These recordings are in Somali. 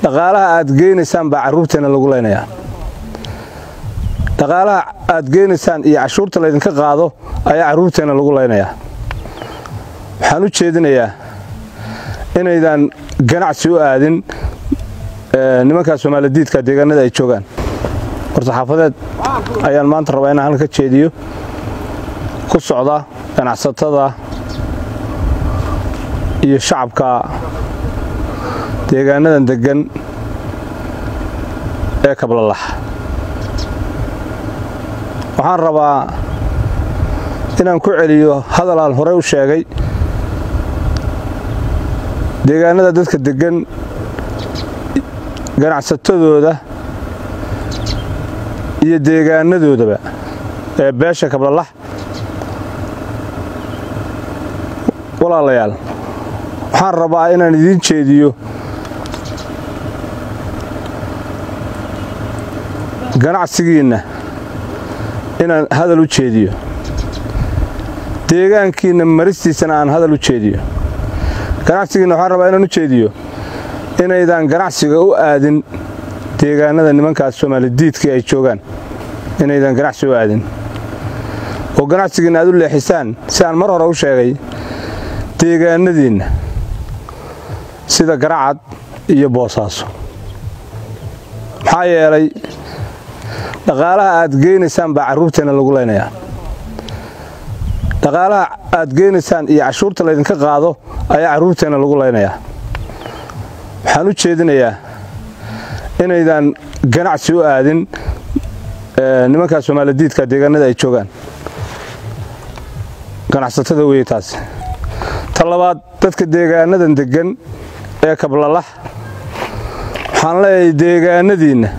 dhaqaalaha aad geenaysaan baa caruurteena lagu leenayaa dhaqaalaha aad geenaysaan iyo cashuurta laydinka qaado ayaa caruurteena lagu leenayaa waxaan u jeedinayaa inaydan ganacsi u aadin nimanka Soomaaliyeedka deegaanada ay joogaan horta xaafadeed ayaan maanta rabaa inaan halka jeediyo ku socda ganacsatada iyo shacabka deegaanadan degan ee Kablalax waxaan rabaa inaan ku celiyo hadal aan hore u sheegay deegaanada dadka degan ganacsatadooda iyo deegaanadoodaba ee beesha Kablalax walaalayaal waxaan rabaa inaan idin jeediyo ganacsigiina inaan hadal u jeediyo deegaankiina maristiisana aan hadal u jeediyo ganacsigiina waxaan rabaa inaan u jeediyo inaydan ganacsiga u aadin deegaanada nimankaas Soomaaliyeedka ay joogaan inaydan ganacsi u aadin oo ganacsigiina aad u leexisaan si aan mar hore u sheegay deegaanadiina sida Garacad iyo Boosaaso maxaa yeelay dhaqaalaha aad geenaysaan baa caruurteena lagu leenayaa dhaqaalaha aad geenaysaan iyo cashuurta laydinka qaado ayaa caruurteena lagu leenayaa waxaan u jeedinayaa inaydan ganacsi u aadin nimanka Soomaaliyeedka deegaanada ay joogaan ganacsatada weeytaas talabaad dadka deegaanadan degan ee Kablalax waxaan leeyahay deegaanadiina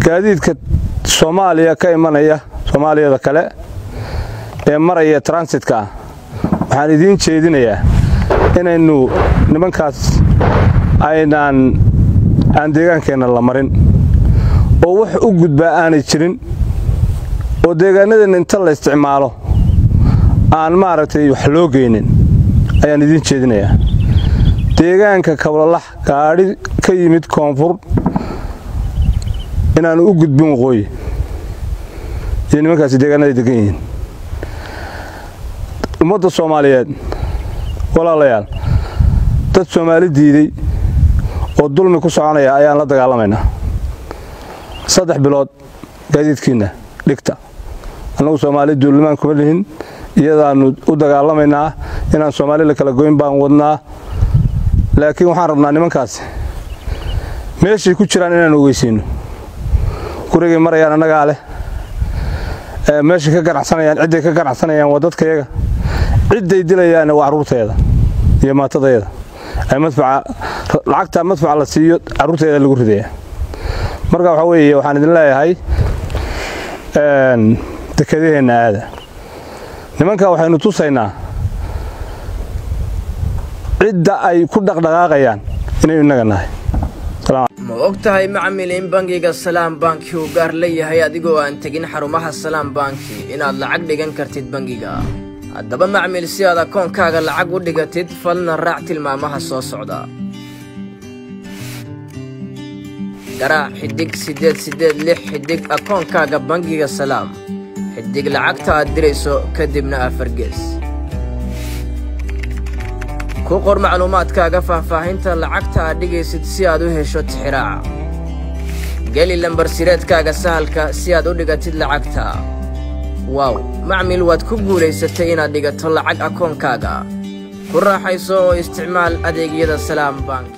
gaadiidka Soomaaliya ka imanaya Soomaaliyada kale ee maraya transitka waxaan idin jeedinayaa inaynu nimankaas aan deegaankeena la marin oo wax u gudbaa aanay jirin oo deegaanadan inta la isticmaalo aan maaragtay wax loo geynin ayaan idin jeedinayaa deegaanka Kablalax gaari ka yimid koonfur inaan u gudbin waqooyi iyo nimankaas deegaanada degan yihiin ummadda Soomaaliyeed walaalayaal dad Soomaali diiday oo dulmi ku soconaya ayaan la dagaalamayna 3 bilood gaadiidkiina dhigta anagu Soomaali dulmaan kuma lihin iyadaanu u dagaalamayna inaan Soomaali la kala goyn baan wadnaa laakiin waxaan rabnaa nimankaas meeshii ku jiraan inaan ogeysiino guriga marayaan anaga leh meeshii ka ganacsanayaan ciiday ka ganacsanayaan wadadkayaga ciiday dilayaan waa caruurteeda iyo maatadayda ay lacagta madfaca la siiyo caruurteeda lagu ridayaa marka waxa weeye waxaan idin leeyahay dekedeena aada nimanka waxaynu tusaynaa cidda ay ku dhaqdhaqaaqayaan inay inaga nahay ma ogtahay macmiil in bangiga Salaam Banki uu gaar leeyahay adigoo aan tagin xarumaha Salaam Banki inaad lacag dhigan kartid bangiga haddaba macmiil si aad akoonkaaga lacag u dhigatid falna raac tilmaamaha soo socda garaac xidig 886 xidig akoonkaaga bangiga Salaam xidig lacagta aad dirayso kadibna afar gees ku qor macluumaadkaaga faahfaahinta lacagta aad dhigaysid si aad u hesho tixraaca geli lambar sireedkaaga sahalka si aad u dhigatid lacagta wow macmiil waad ku guulaysatay inaad dhigato lacag akoonkaaga ku raaxayso oo isticmaal adeegyada Salaam Bank